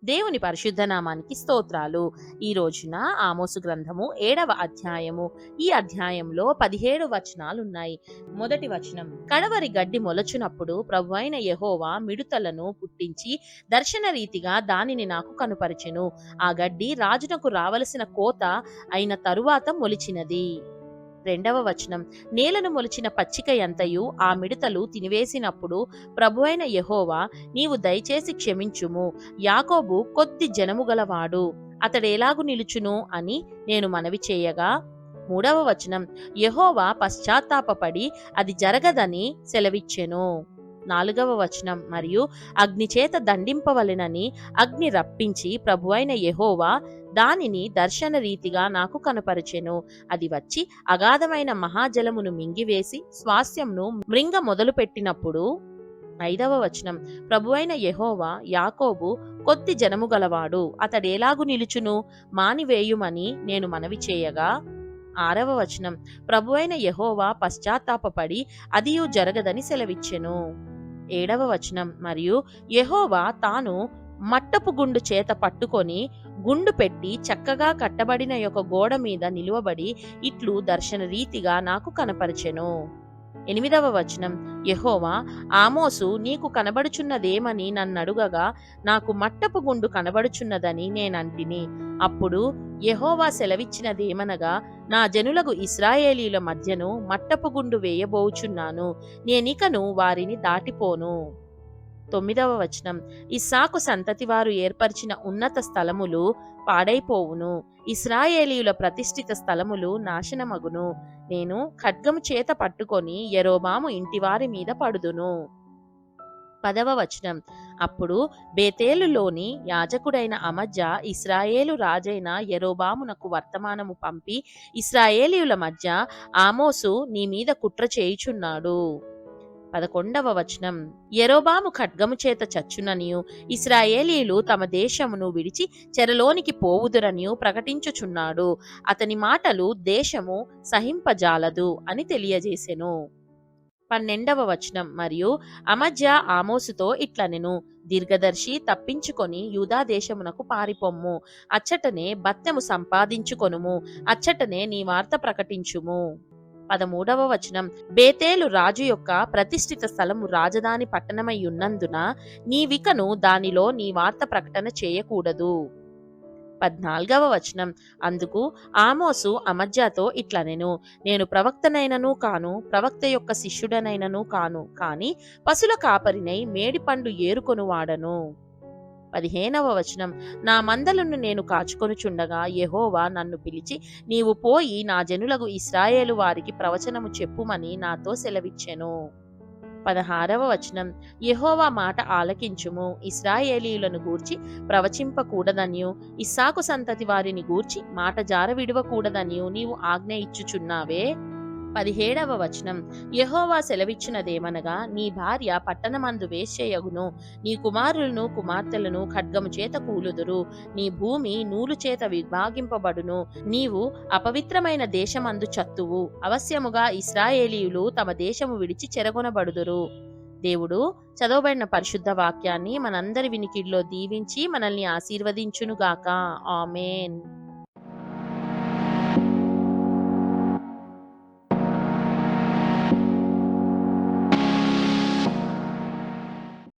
దేవుని పరిశుద్ధ నామానికి స్తోత్రాలు. ఈ రోజున ఆమోసు గ్రంథము 7వ అధ్యాయము. ఈ అధ్యాయంలో 17 వచనాలున్నాయి. మొదటి వచనం: కడవరి గడ్డి మొలచునప్పుడు ప్రభువైన యెహోవా మిడుతలను పుట్టించి దర్శన రీతిగా దానిని నాకు కనుపరిచెను. ఆ గడ్డి రాజునకు రావలసిన కోత అయిన తరువాత మొలిచినది. రెండవ వచనం: నేలను మొలిచిన పచ్చిక ఎంతయు ఆ మిడతలు తినివేసినప్పుడు ప్రభువైన యెహోవా, నీవు దయచేసి క్షమించుము, యాకోబు కొద్ది జనము గలవాడు, అతడెలాగు నిలుచును అని నేను మనవి చేయగా. మూడవ వచనం: యెహోవా పశ్చాత్తాపపడి అది జరగదని సెలవిచ్చెను. నాలుగవ వచనం: మరియు అగ్నిచేత దండింపవలెనని అగ్ని రప్పించి ప్రభువైన యెహోవా దానిని దర్శన రీతిగా నాకు కనపరచెను. అది వచ్చి అగాధమైన మహాజలమును మింగివేసి స్వాస్యమును మృంగ మొదలుపెట్టినప్పుడు. ఐదవ వచనం: ప్రభువైన యెహోవా, యాకోబు కొద్ది జనము గలవాడు, అతడెలాగు నిలుచును, మానివేయుమని నేను మనవి చేయగా. ఆరవ వచనం: ప్రభువైన యెహోవా పశ్చాత్తాపపడి అదియు జరగదని సెలవిచ్చెను. ఏడవ వచనం: మరియు యెహోవా తాను మట్టపు గుండు చేత పట్టుకొని గుండు పెట్టి చక్కగా కట్టబడిన యొక్క గోడ మీద నిలువబడి ఇట్లు దర్శన రీతిగా నాకు కనపరిచెను. ఎనిమిదవ వచనం: యెహోవా, ఆమోసు, నీకు కనబడుచున్నదేమని నన్నడుగగా నాకు మట్టపు గుండు కనబడుచున్నదని నేనంటిని. అప్పుడు యెహోవా సెలవిచ్చినదేమనగా, నా జనులకు ఇశ్రాయేలీయుల మధ్యను మట్టపు గుండు వేయబోచున్నాను, నేనికను వారిని దాటిపోను. తొమ్మిదవ వచనం: ఇస్సాకు సంతతి వారు ఏర్పరిచిన ఉన్నత స్థలములు పాడైపోవును, ఇశ్రాయేలీయుల ప్రతిష్ఠిత స్థలములు నాశనమగును. నేను ఖడ్గము చేత పట్టుకొని యెరోబాము ఇంటివారి మీద పడుదును. పదవ వచనం: అప్పుడు బేతేలులోని యాజకుడైన అమజ్యా ఇశ్రాయేలు రాజైన యెరోబామునకు వర్తమానము పంపి, ఇశ్రాయేలీయుల మధ్య ఆమోసు నీ మీద కుట్ర చేయుచున్నాడు. 11వ వచనం: యెరోబాము ఖడ్గము చేత చచ్చుననియు ఇశ్రాయేలీయులు తమ దేశమును విడిచి చెరలోనికి పోవుదురనియు ప్రకటించుచున్నాడు. అతని మాటలు దేశము సహింపజాలదు అని తెలియజేసెను. 12వ వచనం: మరియు అమజ్యా ఆమోసుతో ఇట్లనెను, దీర్ఘదర్శి, తప్పించుకొని యూదా దేశమునకు పారిపొమ్ము, అచ్చటనే బత్తెము సంపాదించుకొనుము, అచ్చటనే నీ వార్త ప్రకటించుము. 13వ వచనం: బేతేలు రాజు యొక్క ప్రతిష్ఠిత స్థలము రాజధాని పట్టణమై ఉన్నందున నీవికను దానిలో నీ వార్త ప్రకటన చేయకూడదు. 14వ వచనం: అందుకు ఆమోసు అమజ్యాతో ఇట్లనెను, నేను ప్రవక్తనైనను కాను, ప్రవక్త యొక్క శిష్యుడనైనను కాను, కాని పశుల కాపరినై మేడిపండు ఏరుకొనువాడను. 15వ వచనం: నా మందలను నేను కాచుకొనుచుండగా యెహోవా నన్ను పిలిచి, నీవు పోయి నా జనులకు ఇశ్రాయేలు వారికి ప్రవచనము చెప్పుమని నాతో సెలవిచ్చెను. 16వ వచనం: యెహోవా మాట ఆలకించుము, ఇశ్రాయేలీయులను గూర్చి ప్రవచింపకూడదనియు ఇస్సాకు సంతతి వారిని గూర్చి మాట జార విడవకూడదనియు నీవు ఆజ్ఞ ఇచ్చుచున్నావే. 17వ వచనం: యెహోవా సెలవిచ్చినదేమనగా, నీ భార్య పట్టణమందు వేశ్యయగును, నీ కుమారులను కుమార్తెలను ఖడ్గము చేత కూలుదురు, నీ భూమి నూలు చేత విభాగింపబడును, నీవు అపవిత్రమైన దేశమందు చత్తువు, అవశ్యముగా ఇశ్రాయేలీయులు తమ దేశము విడిచి చెరగొనబడుదురు. దేవుడు చదవబడిన పరిశుద్ధ వాక్యాన్ని మనందరి వినికిడిలో దీవించి మనల్ని ఆశీర్వదించునుగాక. ఆమేన్.